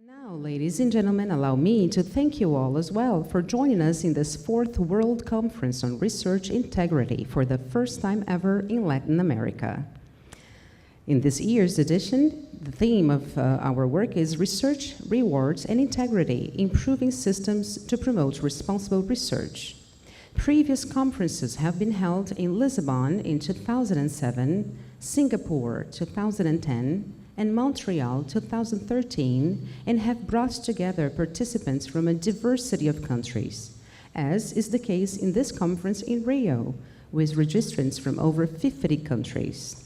Now, ladies and gentlemen, allow me to thank you all as well for joining us in this 4th World Conference on Research Integrity for the first time ever in Latin America. In this year's edition, the theme of our work is Research, Rewards, and Integrity, Improving Systems to Promote Responsible Research. Previous conferences have been held in Lisbon in 2007, Singapore 2010, and Montreal 2013, and have brought together participants from a diversity of countries, as is the case in this conference in Rio, with registrants from over 50 countries.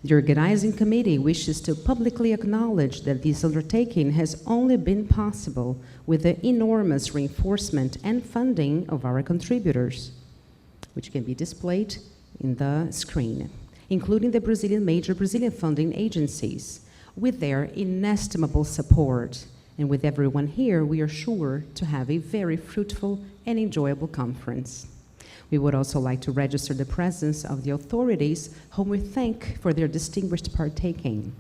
The organizing committee wishes to publicly acknowledge that this undertaking has only been possible with the enormous reinforcement and funding of our contributors, which can be displayed in the screen, including the major Brazilian funding agencies, with their inestimable support. And with everyone here, we are sure to have a very fruitful and enjoyable conference. We would also like to register the presence of the authorities, whom we thank for their distinguished partaking.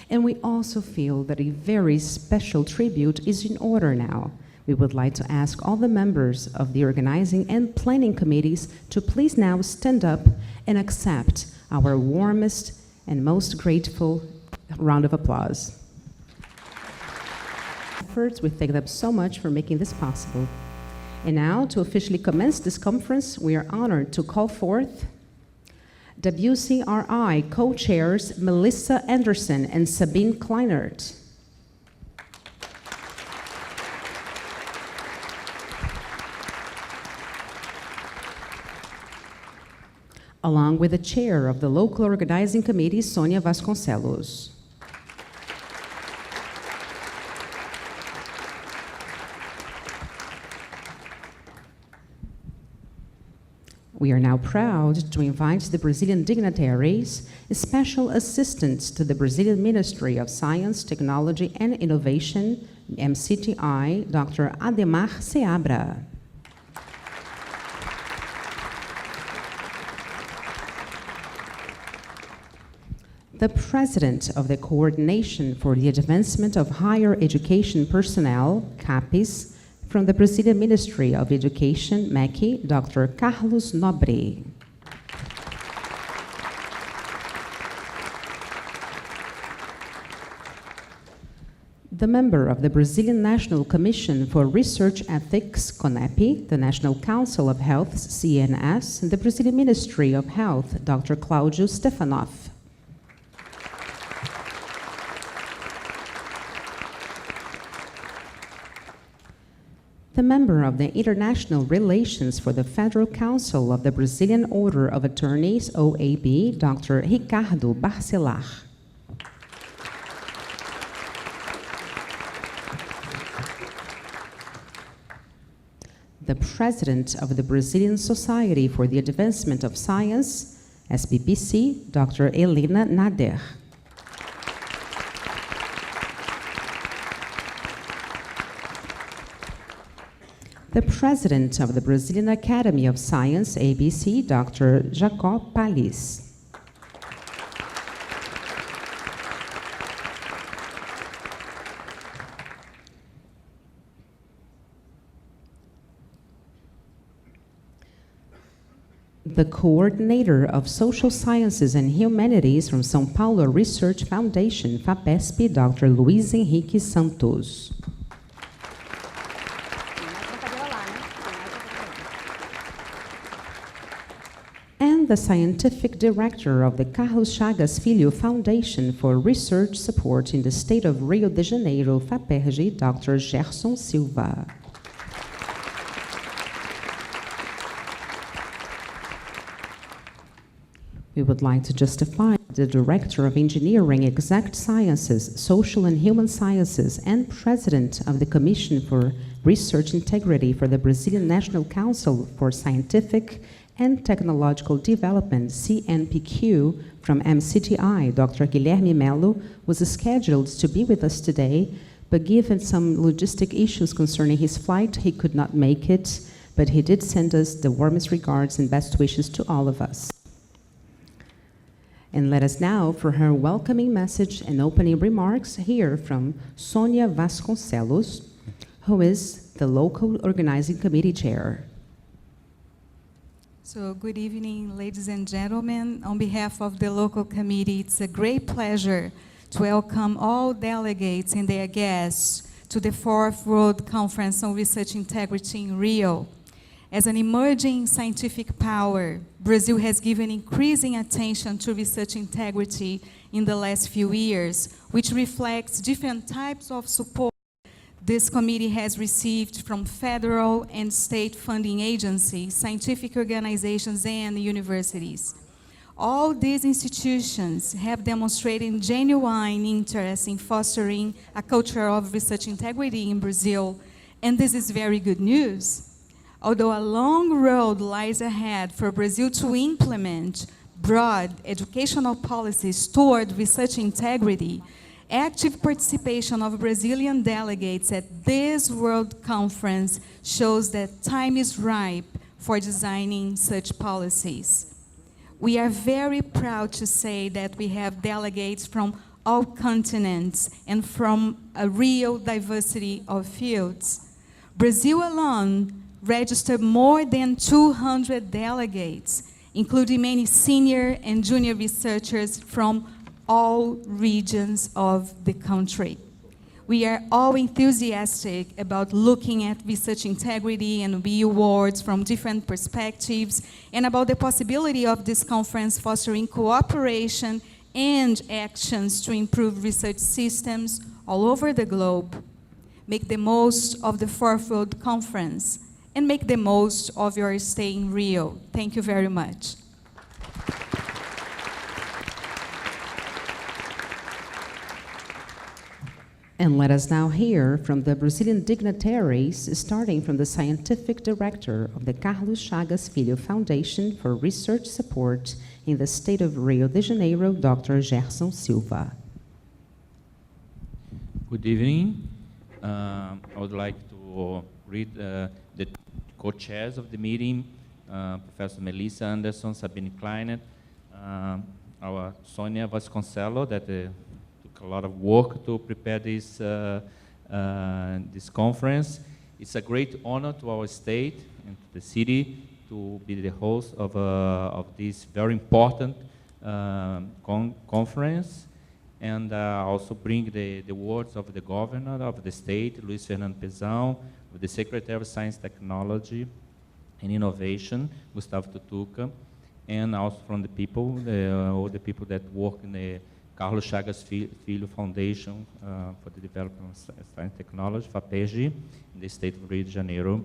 And we also feel that a very special tribute is in order now. We would like to ask all the members of the organizing and planning committees to please now stand up and accept our warmest and most grateful round of applause. We thank them so much for making this possible. And now, to officially commence this conference, we are honored to call forth WCRI co-chairs Melissa Anderson and Sabine Kleinert. Along with the chair of the local organizing committee, Sonia Vasconcelos. We are now proud to invite the Brazilian dignitaries, special assistants to the Brazilian Ministry of Science, Technology and Innovation, MCTI, Dr. Ademar Seabra. The President of the Coordination for the Advancement of Higher Education Personnel, CAPES, from the Brazilian Ministry of Education, MEC, Dr. Carlos Nobre. The member of the Brazilian National Commission for Research Ethics, CONEP, the National Council of Health's CNS, and the Brazilian Ministry of Health, Dr. Claudio Stefanoff. The member of the International Relations for the Federal Council of the Brazilian Order of Attorneys, OAB, Dr. Ricardo Barcelar. The President of the Brazilian Society for the Advancement of Science, SBPC, Dr. Helena Nader. The President of the Brazilian Academy of Science, ABC, Dr. Jacob Pallis. The Coordinator of Social Sciences and Humanities from São Paulo Research Foundation, FAPESP, Dr. Luiz Henrique Santos. The Scientific Director of the Carlos Chagas Filho Foundation for Research Support in the state of Rio de Janeiro, FAPERJ, Dr. Gerson Silva. We would like to justify the Director of Engineering, Exact Sciences, Social and Human Sciences, and President of the Commission for Research Integrity for the Brazilian National Council for Scientific and Technological Development, CNPq, from MCTI, Dr. Guilherme Melo, was scheduled to be with us today, but given some logistic issues concerning his flight, he could not make it, but he did send us the warmest regards and best wishes to all of us. And let us now, for her welcoming message and opening remarks, hear from Sonia Vasconcelos, who is the local organizing committee chair. So good evening, ladies and gentlemen. On behalf of the local committee, it's a great pleasure to welcome all delegates and their guests to the 4th World Conference on Research Integrity in Rio. As an emerging scientific power, Brazil has given increasing attention to research integrity in the last few years, which reflects different types of support this committee has received from federal and state funding agencies, scientific organizations, and universities. All these institutions have demonstrated genuine interest in fostering a culture of research integrity in Brazil, and this is very good news. Although a long road lies ahead for Brazil to implement broad educational policies toward research integrity, active participation of Brazilian delegates at this World Conference shows that time is ripe for designing such policies. We are very proud to say that we have delegates from all continents and from a real diversity of fields. Brazil alone registered more than 200 delegates, including many senior and junior researchers from all regions of the country. We are all enthusiastic about looking at research integrity and awards from different perspectives, and about the possibility of this conference fostering cooperation and actions to improve research systems all over the globe. Make the most of the 4th World Conference, and make the most of your stay in Rio. Thank you very much. And let us now hear from the Brazilian dignitaries, starting from the Scientific Director of the Carlos Chagas Filho Foundation for Research Support in the state of Rio de Janeiro, Dr. Gerson Silva. Good evening. I would like to read the co-chairs of the meeting, Professor Melissa Anderson, Sabine Kleinert, our Sonia Vasconcelos, that took a lot of work to prepare this, this conference. It's a great honor to our state and to the city to be the host of this very important conference, and also bring the words of the governor of the state, Luiz Fernando Pezão, of the Secretary of Science, Technology, and Innovation, Gustavo Tutuca, and also from the people, all the people that work in the Carlos Chagas Filho Foundation for the Development of Science and Technology, FAPESG, in the state of Rio de Janeiro.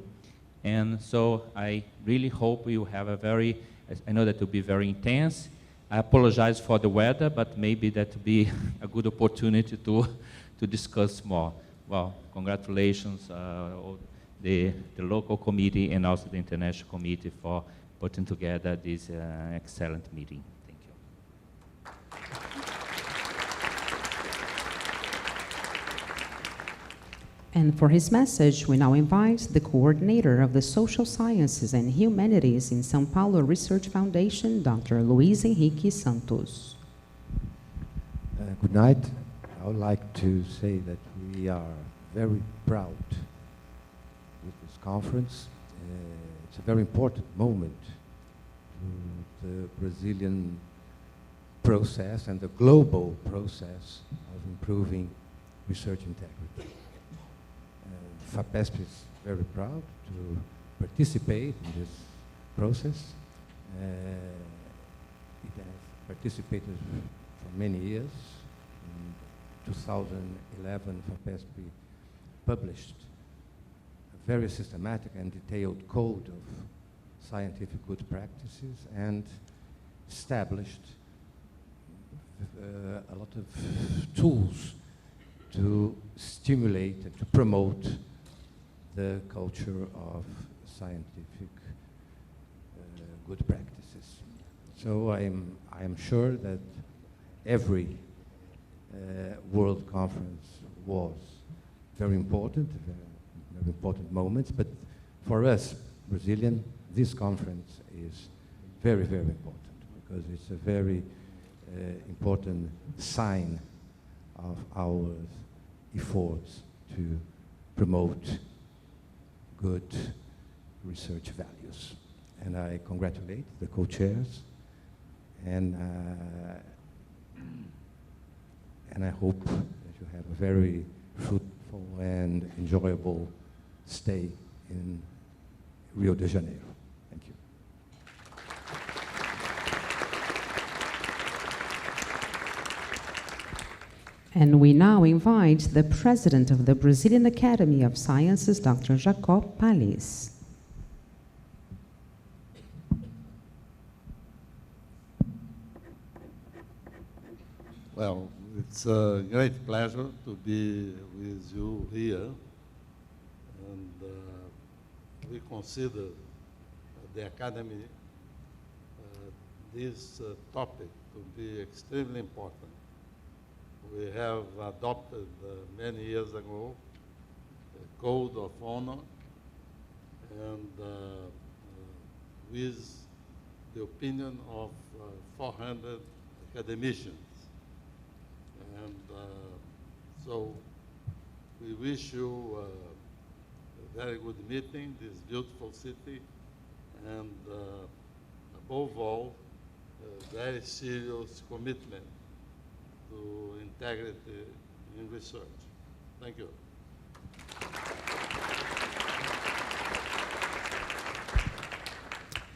And so I really hope you have a very, I know that will be very intense. I apologize for the weather, but maybe that will be a good opportunity to discuss more. Well, congratulations, the local committee and also the international committee for putting together this excellent meeting. Thank you. And for his message, we now invite the coordinator of the Social Sciences and Humanities in São Paulo Research Foundation, Dr. Luiz Henrique Santos. Good night. I would like to say that we are very proud with this conference. It's a very important moment to the Brazilian process and the global process of improving research integrity. FAPESP is very proud to participate in this process. It has participated for many years. In 2011, FAPESP published a very systematic and detailed code of scientific good practices and established a lot of tools to stimulate and to promote the culture of scientific good practices. So I am sure that every World Conference was very important moments, but for us, Brazilian, this conference is very, very important because it's a very important sign of our efforts to promote good research values. And I congratulate the co-chairs, and I hope that you have a very fruitful and enjoyable stay in Rio de Janeiro. Thank you. And we now invite the president of the Brazilian Academy of Sciences, Dr. Jacob Pallis. Well, it's a great pleasure to be with you here. And we consider the Academy this topic to be extremely important. We have adopted many years ago a code of honor, and with the opinion of 400 academicians. And so we wish you a very good meeting, this beautiful city, and above all, a very serious commitment to integrity in research. Thank you.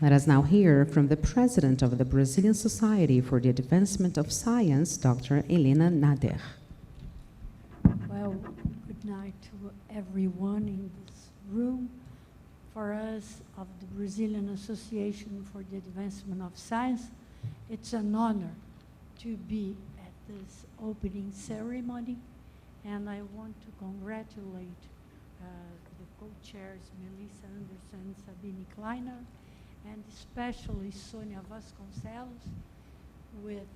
Let us now hear from the president of the Brazilian Society for the Advancement of Science, Dr. Helena Nader. Well, good night to everyone in this room. For us of the Brazilian Association for the Advancement of Science, it's an honor to be at this opening ceremony, and I want to congratulate the co-chairs, Melissa Anderson, Sabine Kleiner, and especially Sonia Vasconcelos, with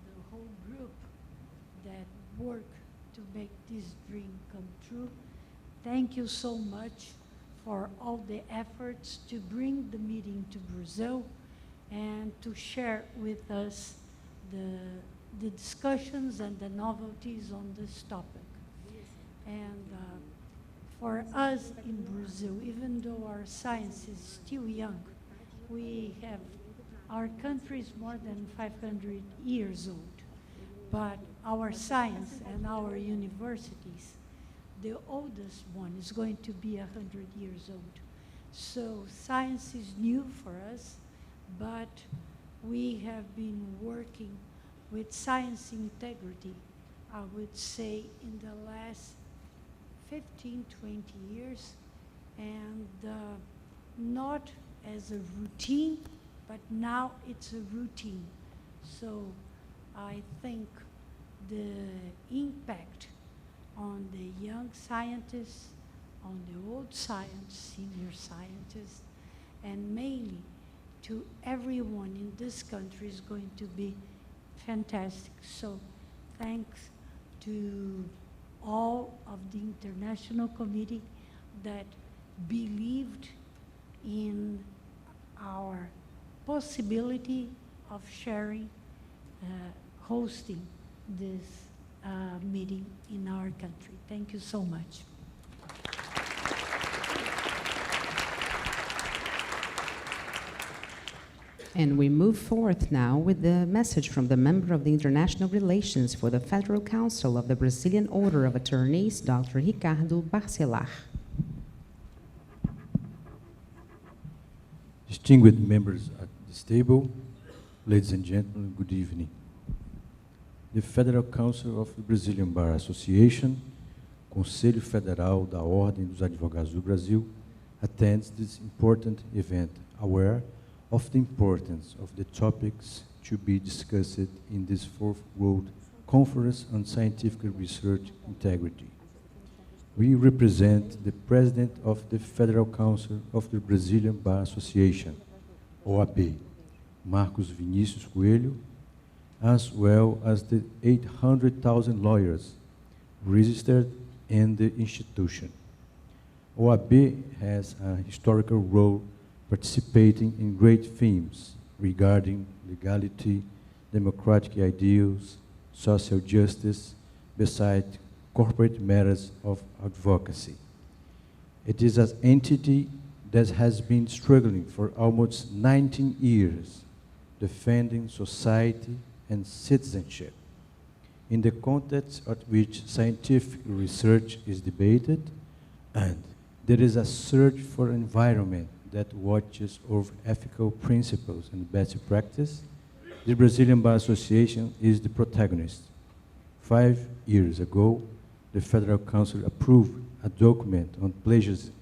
the whole group that work to make this dream come true. Thank you so much for all the efforts to bring the meeting to Brazil and to share with us the discussions and the novelties on this topic. And for us in Brazil, even though our science is still young, our country is more than 500 years old, but our science and our universities, the oldest one is going to be 100 years old. So science is new for us, but we have been working with science integrity, I would say, in the last 15, 20 years, and not as a routine, but now it's a routine. So I think the impact on the young scientists, on the old science, senior scientists, and mainly to everyone in this country is going to be fantastic. So thanks to all of the international committee that believed in our possibility of sharing, hosting this meeting in our country. Thank you so much. And we move forth now with the message from the member of the International Relations for the Federal Council of the Brazilian Order of Attorneys, Dr. Ricardo Barcelar. Distinguished members at this table, ladies and gentlemen, good evening. The Federal Council of the Brazilian Bar Association, Conselho Federal da Ordem dos Advogados do Brasil, attends this important event, aware of the importance of the topics to be discussed in this Fourth World Conference on Scientific Research Integrity. We represent the President of the Federal Council of the Brazilian Bar Association, OAB, Marcos Vinicius Coelho, as well as the 800,000 lawyers registered in the institution. OAB has a historical role participating in great themes regarding legality, democratic ideals, social justice, besides corporate matters of advocacy. It is an entity that has been struggling for almost 19 years, defending society and citizenship in the context at which scientific research is debated, and there is a search for an environment that watches over ethical principles and best practice. The Brazilian Bar Association is the protagonist. 5 years ago, the Federal Council approved a document on plagiarism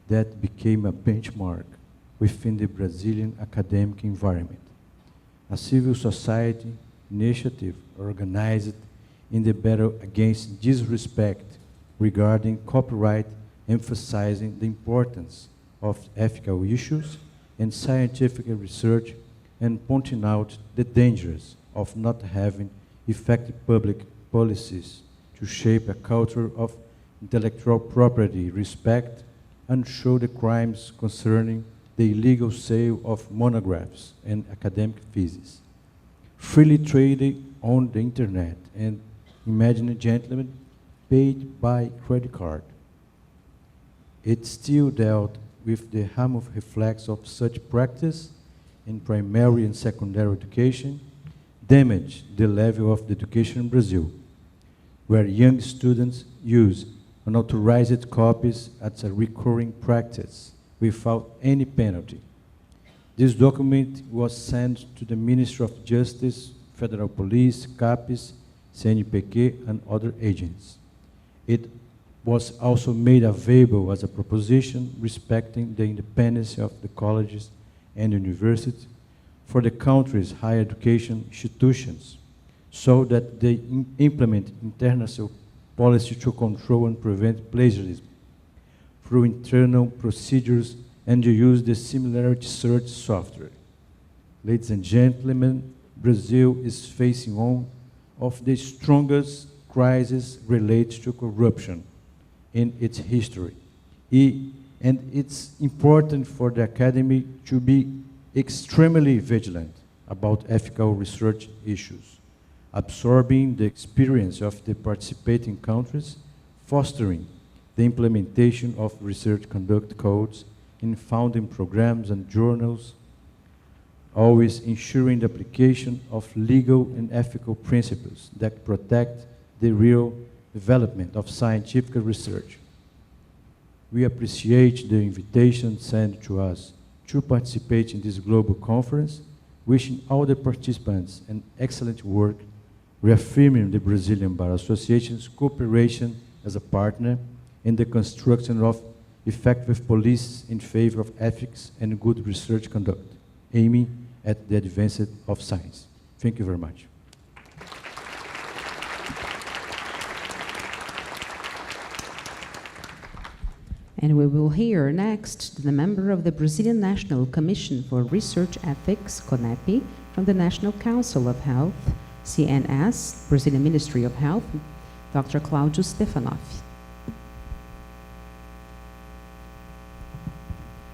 that became a benchmark within the Brazilian academic environment. A civil society initiative organized in the battle against disrespect regarding copyright, emphasizing the importance of ethical issues and scientific research and pointing out the dangers of not having effective public policies to shape a culture of intellectual property respect and show the crimes concerning the illegal sale of monographs and academic theses. Freely traded on the internet, and imagine a gentleman paid by credit card. It still dealt with the harmful effects of such practice in primary and secondary education, damaged the level of the education in Brazil, where young students use unauthorized copies as a recurring practice without any penalty. This document was sent to the Ministry of Justice, Federal Police, CAPES, CNPq, and other agents. It was also made available as a proposition respecting the independence of the colleges and universities for the country's higher education institutions, so that they implement international policy to control and prevent plagiarism through internal procedures and to use the similarity search software. Ladies and gentlemen, Brazil is facing one of the strongest crises related to corruption in its history. And it's important for the Academy to be extremely vigilant about ethical research issues, absorbing the experience of the participating countries, fostering the implementation of research conduct codes in founding programs and journals, always ensuring the application of legal and ethical principles that protect the real development of scientific research. We appreciate the invitation sent to us to participate in this global conference, wishing all the participants an excellent work, reaffirming the Brazilian Bar Association's cooperation as a partner in the construction of effective police in favor of ethics and good research conduct, aiming at the advancement of science. Thank you very much. And we will hear next the member of the Brazilian National Commission for Research Ethics, CONEP, from the National Council of Health, CNS, Brazilian Ministry of Health, Dr. Cláudio Stefanoff.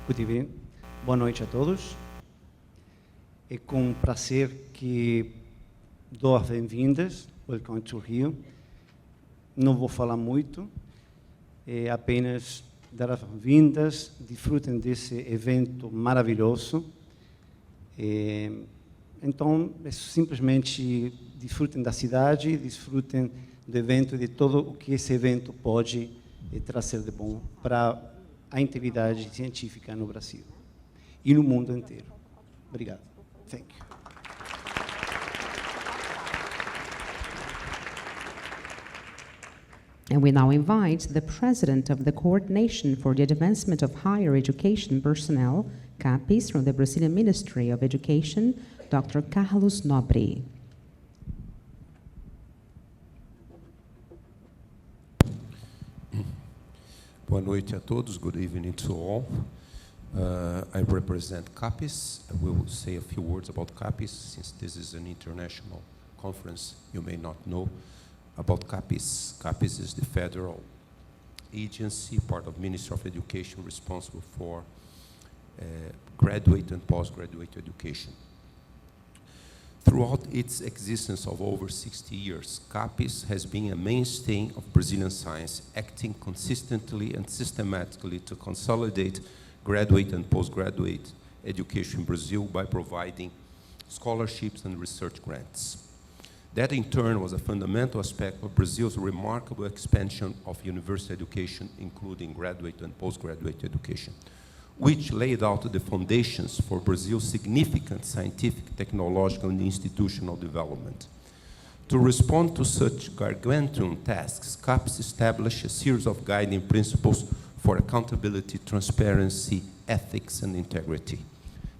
Good evening. Boa noite a todos. É com prazer que dou as bem-vindas. Welcome to Rio. Não vou falar muito, é apenas dar as bem-vindas, desfrutem desse evento maravilhoso. Então, simplesmente desfrutem da cidade, desfrutem do evento e de todo o que esse evento pode trazer de bom para a integridade científica no Brasil e no mundo inteiro. Obrigado. Thank you. And we now invite the President of the Coordination for the Advancement of Higher Education Personnel, CAPES, from the Brazilian Ministry of Education, Dr. Carlos Nobre. Boa noite a todos. Good evening to all. I represent CAPES. We will say a few words about CAPES, since this is an international conference. You may not know about CAPES. CAPES is the federal agency, part of Ministry of Education, responsible for graduate and postgraduate education. Throughout its existence of over 60 years, CAPES has been a mainstay of Brazilian science, acting consistently and systematically to consolidate graduate and postgraduate education in Brazil by providing scholarships and research grants. That in turn was a fundamental aspect of Brazil's remarkable expansion of university education, including graduate and postgraduate education, which laid out the foundations for Brazil's significant scientific, technological, and institutional development. To respond to such gargantuan tasks, CAPES established a series of guiding principles for accountability, transparency, ethics, and integrity.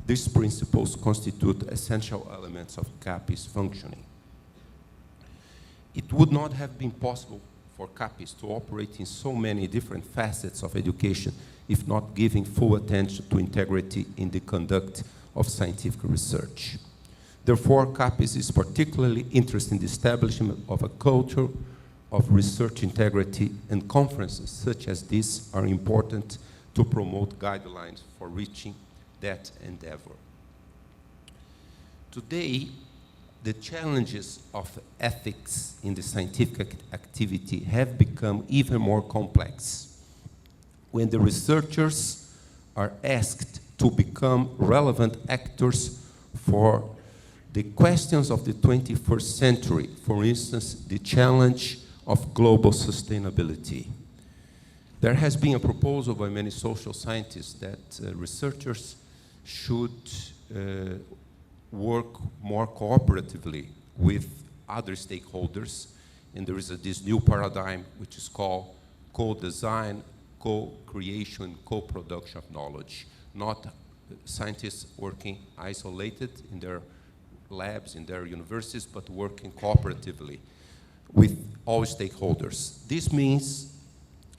These principles constitute essential elements of CAPES functioning. It would not have been possible for CAPES to operate in so many different facets of education if not giving full attention to integrity in the conduct of scientific research. Therefore, CAPES is particularly interested in the establishment of a culture of research integrity, and conferences such as this are important to promote guidelines for reaching that endeavor. Today, the challenges of ethics in the scientific activity have become even more complex. When the researchers are asked to become relevant actors for the questions of the 21st century, for instance, the challenge of global sustainability. There has been a proposal by many social scientists that researchers should work more cooperatively with other stakeholders, and there is this new paradigm which is called co-design, co-creation, co-production of knowledge. Not scientists working isolated in their labs, in their universities, but working cooperatively with all stakeholders. This means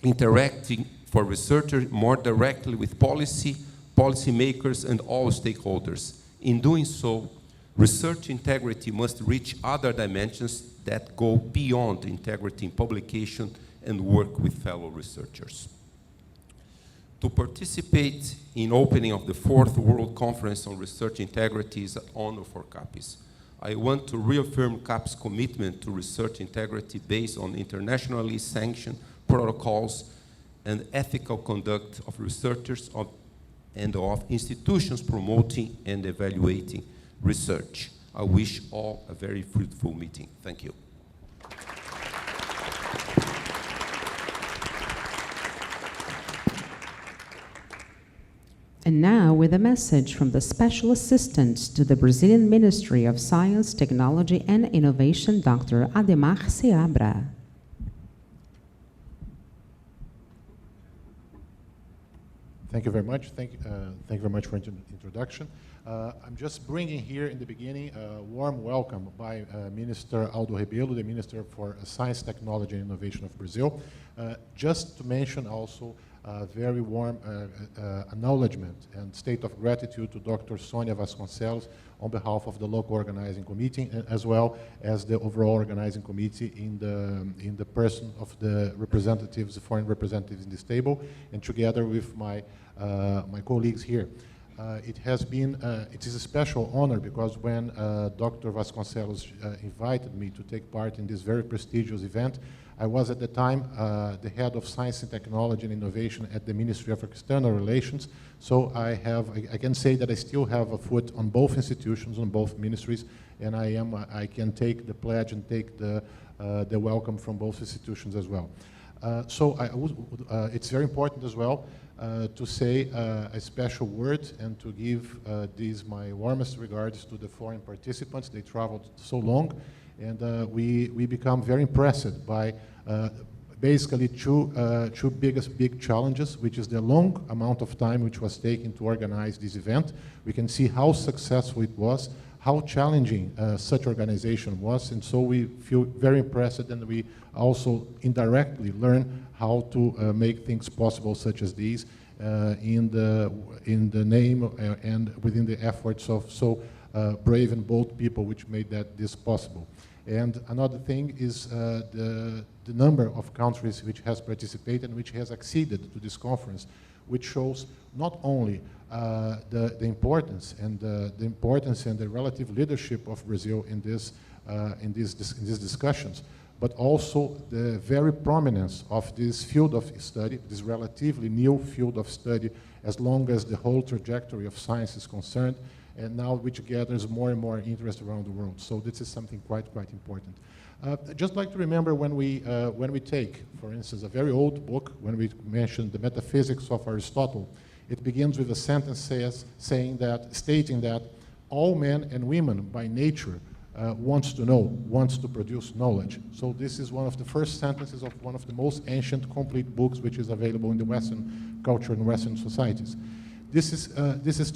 interacting for researchers more directly with policymakers, and all stakeholders. In doing so, research integrity must reach other dimensions that go beyond integrity in publication and work with fellow researchers. To participate in opening of the 4th World Conference on Research Integrity is an honor for CAPES. I want to reaffirm CAPES' commitment to research integrity based on internationally sanctioned protocols and ethical conduct of researchers and of institutions promoting and evaluating research. I wish all a very fruitful meeting. Thank you. And now, with a message from the Special Assistant to the Brazilian Ministry of Science, Technology and Innovation, Dr. Ademar Seabra. Thank you very much. Thank you very much for the introduction. I'm just bringing here in the beginning a warm welcome by Minister Aldo Rebelo, the Minister for Science, Technology and Innovation of Brazil. Just to mention also a very warm acknowledgement and state of gratitude to Dr. Sonia Vasconcelos on behalf of the local organizing committee, as well as the overall organizing committee in the person of the representatives, the foreign representatives in this table, and together with my colleagues here. It is a special honor because when Dr. Vasconcelos invited me to take part in this very prestigious event, I was at the time the head of Science and Technology and Innovation at the Ministry of External Relations. So I can say that I still have a foot on both institutions, on both ministries, and I can take the pledge and take the welcome from both institutions as well. It's very important as well to say a special word and to give these my warmest regards to the foreign participants. They traveled so long, and we become very impressed by basically two big challenges, which is the long amount of time which was taken to organize this event. We can see how successful it was, how challenging such organization was, and so we feel very impressed, and we also indirectly learn how to make things possible such as these in the name and within the efforts of so brave and bold people which made this possible. And another thing is the number of countries which has participated and which has acceded to this conference. which shows not only the importance and the relative leadership of Brazil in these discussions, but also the very prominence of this field of study, this relatively new field of study, as long as the whole trajectory of science is concerned, and now which gathers more and more interest around the world. So this is something quite important. I'd just like to remember when we take, for instance, a very old book, when we mention the Metaphysics of Aristotle, it begins with a sentence stating that all men and women by nature wants to know, wants to produce knowledge. So this is one of the first sentences of one of the most ancient complete books which is available in the Western culture and Western societies. This is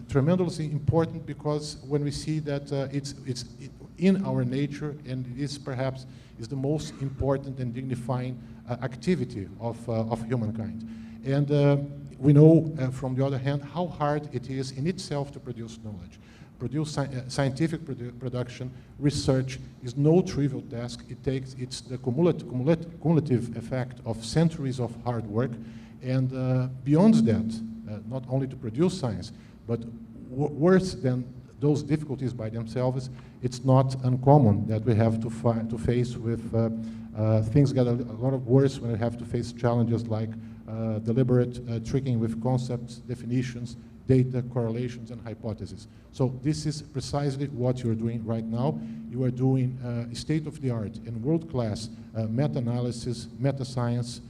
tremendously important because when we see that it's in our nature, and it is perhaps the most important and dignifying activity of humankind. And we know, from the other hand, how hard it is in itself to produce knowledge. Scientific production, research is no trivial task. It's the cumulative effect of centuries of hard work, and beyond that, not only to produce science, but worse than those difficulties by themselves, it's not uncommon that we have to face with things get a lot of worse when we have to face challenges like deliberate tricking with concepts, definitions, data, correlations, and hypotheses. So this is precisely what you're doing right now. You are doing state-of-the-art and world-class meta-analysis, meta-science.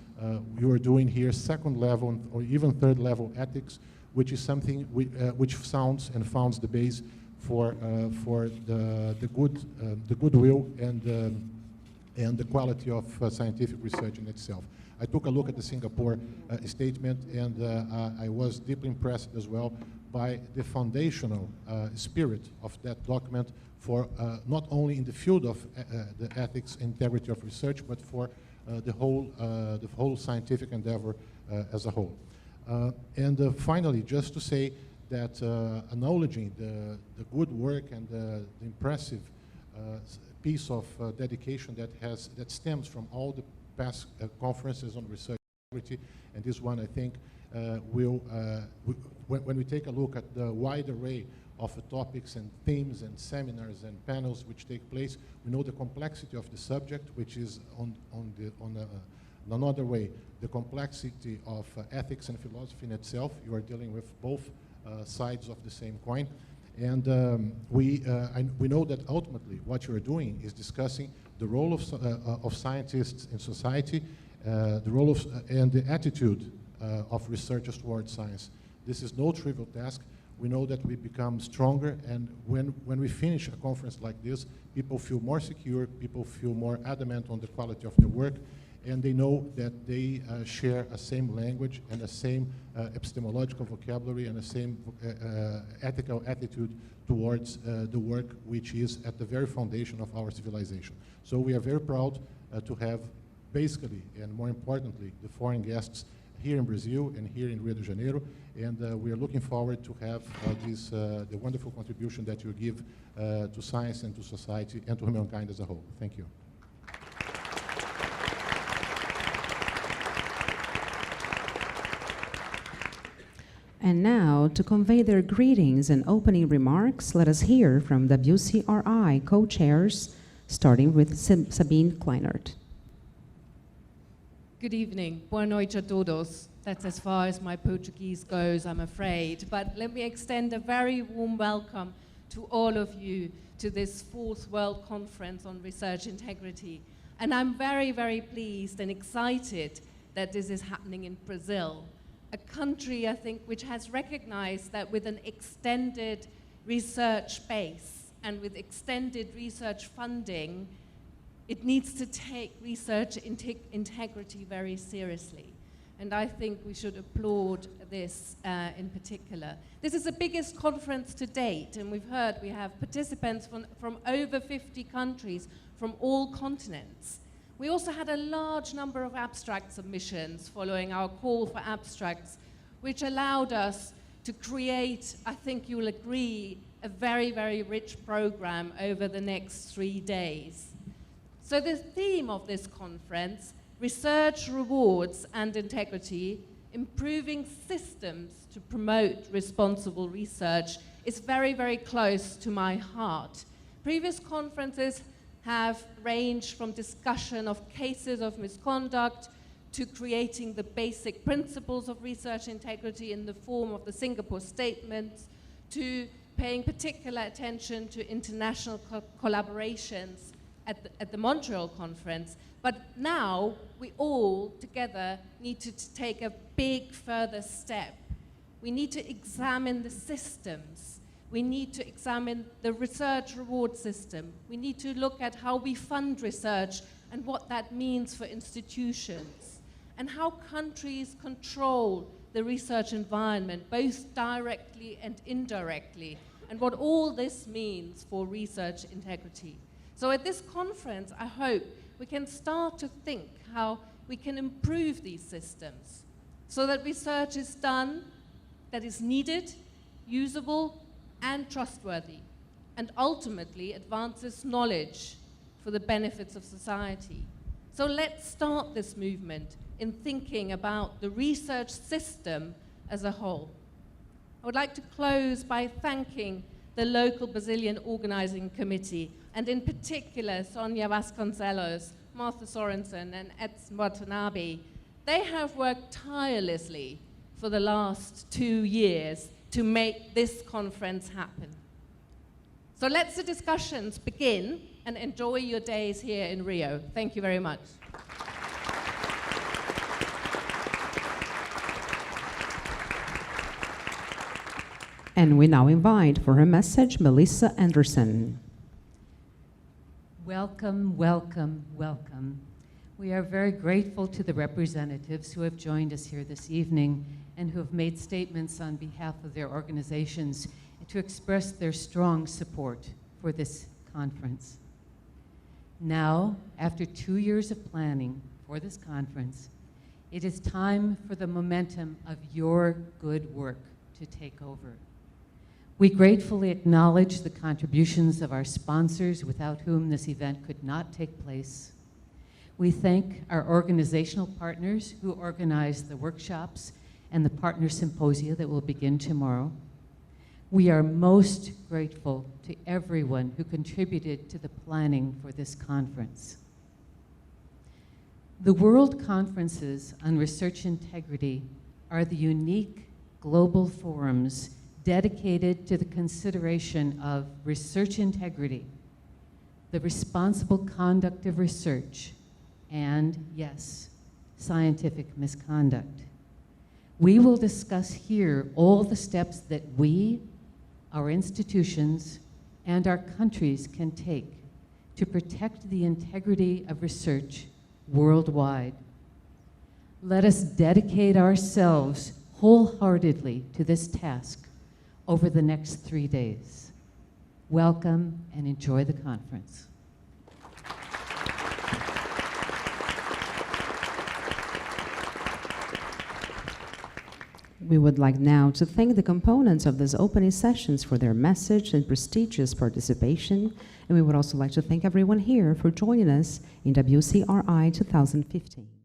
You are doing here second level or even third level ethics, which is something which sounds and founds the base for the goodwill and the quality of scientific research in itself. I took a look at the Singapore statement, and I was deeply impressed as well by the foundational spirit of that document for not only in the field of the ethics and integrity of research, but for the whole scientific endeavor as a whole. And finally, just to say that acknowledging the good work and the impressive piece of dedication that stems from all the past conferences on research integrity, and this one I think when we take a look at the wide array of topics and themes and seminars and panels which take place, we know the complexity of the subject, which is on another way, the complexity of ethics and philosophy in itself. You are dealing with both sides of the same coin. And we know that ultimately what you are doing is discussing the role of scientists in society, the role of, and the attitude of researchers towards science. This is no trivial task. We know that we become stronger, and when we finish a conference like this, people feel more secure, people feel more adamant on the quality of their work, and they know that they share a same language and the same epistemological vocabulary and the same ethical attitude towards the work which is at the very foundation of our civilization. So we are very proud to have basically, and more importantly, the foreign guests here in Brazil and here in Rio de Janeiro, and we are looking forward to have the wonderful contribution that you give to science and to society and to humankind as a whole. Thank you. And now, to convey their greetings and opening remarks, let us hear from WCRI co-chairs, starting with Sabine Kleinert. Good evening. Boa noite a todos. That's as far as my Portuguese goes, I'm afraid. But let me extend a very warm welcome to all of you to this 4th World Conference on Research Integrity. And I'm very, very pleased and excited that this is happening in Brazil, a country, I think, which has recognized that with an extended research base and with extended research funding, it needs to take research integrity very seriously. And I think we should applaud this in particular. This is the biggest conference to date, and we've heard we have participants from over 50 countries from all continents. We also had a large number of abstract submissions following our call for abstracts, which allowed us to create, I think you'll agree, a very, very rich program over the next 3 days. So the theme of this conference, Research, Rewards and Integrity, improving systems to promote responsible research is very, very close to my heart. Previous conferences have ranged from discussion of cases of misconduct to creating the basic principles of research integrity in the form of the Singapore Statements, to paying particular attention to international collaborations at the Montreal Conference. But now we all together need to take a big further step. We need to examine the systems. We need to examine the research reward system. We need to look at how we fund research and what that means for institutions, and how countries control the research environment, both directly and indirectly, and what all this means for research integrity. So at this conference, I hope we can start to think how we can improve these systems so that research is done that is needed, usable, and trustworthy, and ultimately advances knowledge for the benefits of society. So let's start this movement in thinking about the research system as a whole. I would like to close by thanking the local Brazilian Organizing Committee, and in particular Sonia Vasconcelos, Martha Sorensen, and Edson Watanabe. They have worked tirelessly for the last 2 years to make this conference happen. So let the discussions begin, and enjoy your days here in Rio. Thank you very much. And we now invite for her message Melissa Anderson. Welcome, welcome, welcome. We are very grateful to the representatives who have joined us here this evening and who have made statements on behalf of their organizations to express their strong support for this conference. Now, after 2 years of planning for this conference, it is time for the momentum of your good work to take over. We gratefully acknowledge the contributions of our sponsors, without whom this event could not take place. We thank our organizational partners who organized the workshops and the partner symposia that will begin tomorrow. We are most grateful to everyone who contributed to the planning for this conference. The World Conferences on Research Integrity are the unique global forums dedicated to the consideration of research integrity, the responsible conduct of research, and, yes, scientific misconduct. We will discuss here all the steps that we, our institutions, and our countries can take to protect the integrity of research worldwide. Let us dedicate ourselves wholeheartedly to this task over the next 3 days. Welcome and enjoy the conference. We would like now to thank the components of these opening sessions for their message and prestigious participation, and we would also like to thank everyone here for joining us in WCRI 2015.